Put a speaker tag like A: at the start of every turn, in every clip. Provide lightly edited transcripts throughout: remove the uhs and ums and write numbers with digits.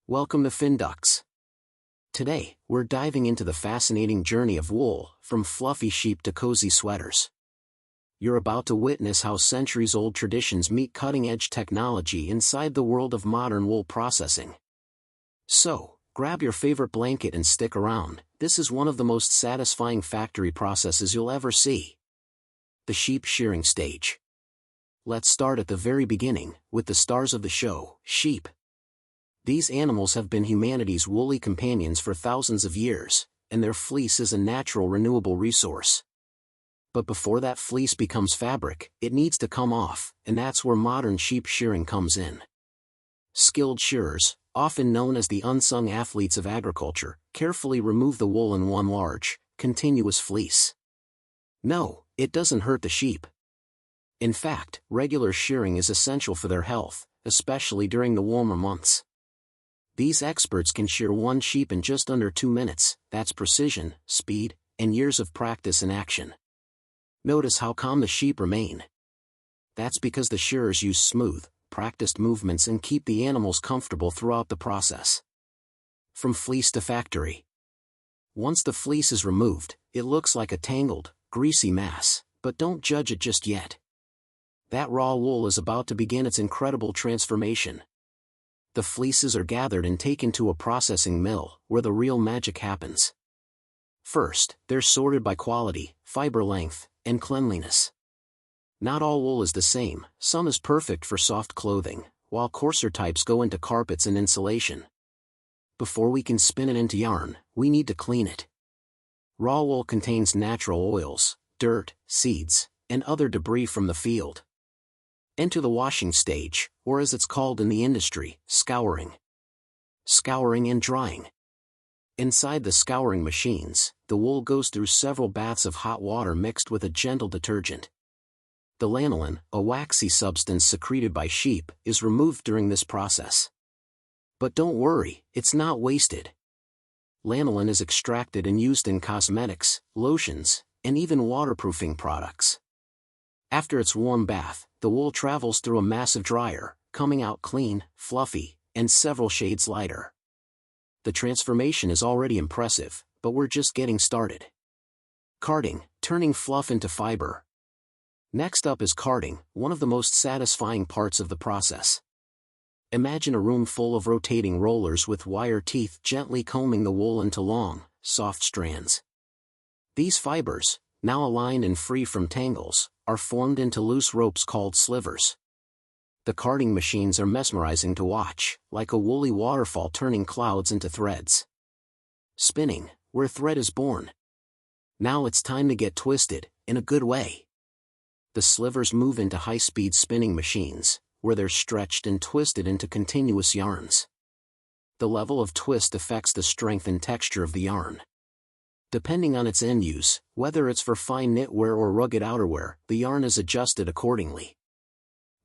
A: Welcome to Finducts. Today, we're diving into the fascinating journey of wool, from fluffy sheep to cozy sweaters. You're about to witness how centuries-old traditions meet cutting-edge technology inside the world of modern wool processing. So, grab your favorite blanket and stick around. This is one of the most satisfying factory processes you'll ever see. The sheep shearing stage. Let's start at the very beginning, with the stars of the show, sheep. These animals have been humanity's woolly companions for thousands of years, and their fleece is a natural renewable resource. But before that fleece becomes fabric, it needs to come off, and that's where modern sheep shearing comes in. Skilled shearers, often known as the unsung athletes of agriculture, carefully remove the wool in one large, continuous fleece. No, it doesn't hurt the sheep. In fact, regular shearing is essential for their health, especially during the warmer months. These experts can shear one sheep in just under 2 minutes. That's precision, speed, and years of practice in action. Notice how calm the sheep remain. That's because the shearers use smooth, practiced movements and keep the animals comfortable throughout the process. From fleece to factory. Once the fleece is removed, it looks like a tangled, greasy mass, but don't judge it just yet. That raw wool is about to begin its incredible transformation. The fleeces are gathered and taken to a processing mill, where the real magic happens. First, they're sorted by quality, fiber length, and cleanliness. Not all wool is the same. Some is perfect for soft clothing, while coarser types go into carpets and insulation. Before we can spin it into yarn, we need to clean it. Raw wool contains natural oils, dirt, seeds, and other debris from the field. Enter the washing stage, or as it's called in the industry, scouring. Scouring and drying. Inside the scouring machines, the wool goes through several baths of hot water mixed with a gentle detergent. The lanolin, a waxy substance secreted by sheep, is removed during this process. But don't worry, it's not wasted. Lanolin is extracted and used in cosmetics, lotions, and even waterproofing products. After its warm bath, the wool travels through a massive dryer, coming out clean, fluffy, and several shades lighter. The transformation is already impressive, but we're just getting started. Carding, turning fluff into fiber. Next up is carding, one of the most satisfying parts of the process. Imagine a room full of rotating rollers with wire teeth gently combing the wool into long, soft strands. These fibers, now aligned and free from tangles, are formed into loose ropes called slivers. The carding machines are mesmerizing to watch, like a woolly waterfall turning clouds into threads. Spinning, where thread is born. Now it's time to get twisted, in a good way. The slivers move into high-speed spinning machines, where they're stretched and twisted into continuous yarns. The level of twist affects the strength and texture of the yarn. Depending on its end use, whether it's for fine knitwear or rugged outerwear, the yarn is adjusted accordingly.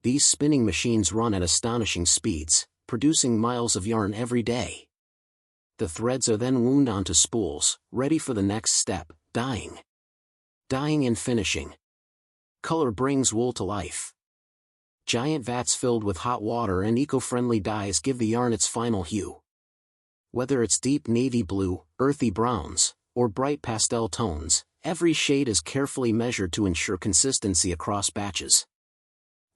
A: These spinning machines run at astonishing speeds, producing miles of yarn every day. The threads are then wound onto spools, ready for the next step, dyeing. Dyeing and finishing. Color brings wool to life. Giant vats filled with hot water and eco-friendly dyes give the yarn its final hue. Whether it's deep navy blue, earthy browns, or bright pastel tones, every shade is carefully measured to ensure consistency across batches.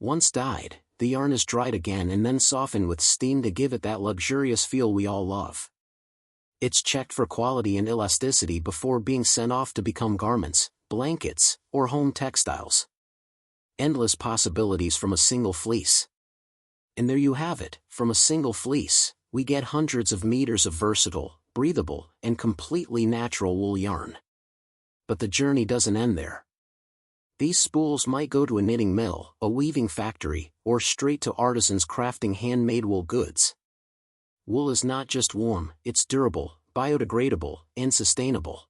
A: Once dyed, the yarn is dried again and then softened with steam to give it that luxurious feel we all love. It's checked for quality and elasticity before being sent off to become garments, blankets, or home textiles. Endless possibilities from a single fleece. And there you have it, from a single fleece, we get hundreds of meters of versatile, breathable, and completely natural wool yarn. But the journey doesn't end there. These spools might go to a knitting mill, a weaving factory, or straight to artisans crafting handmade wool goods. Wool is not just warm, it's durable, biodegradable, and sustainable.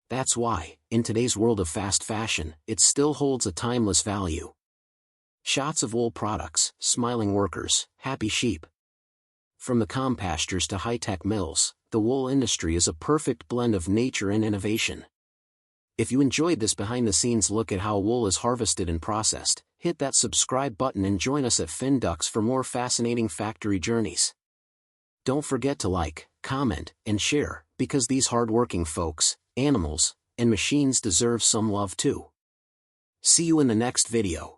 A: That's why, in today's world of fast fashion, it still holds a timeless value. Shots of wool products, smiling workers, happy sheep. From the calm pastures to high-tech mills, the wool industry is a perfect blend of nature and innovation. If you enjoyed this behind-the-scenes look at how wool is harvested and processed, hit that subscribe button and join us at Finducts for more fascinating factory journeys. Don't forget to like, comment, and share, because these hardworking folks, animals, and machines deserve some love too. See you in the next video.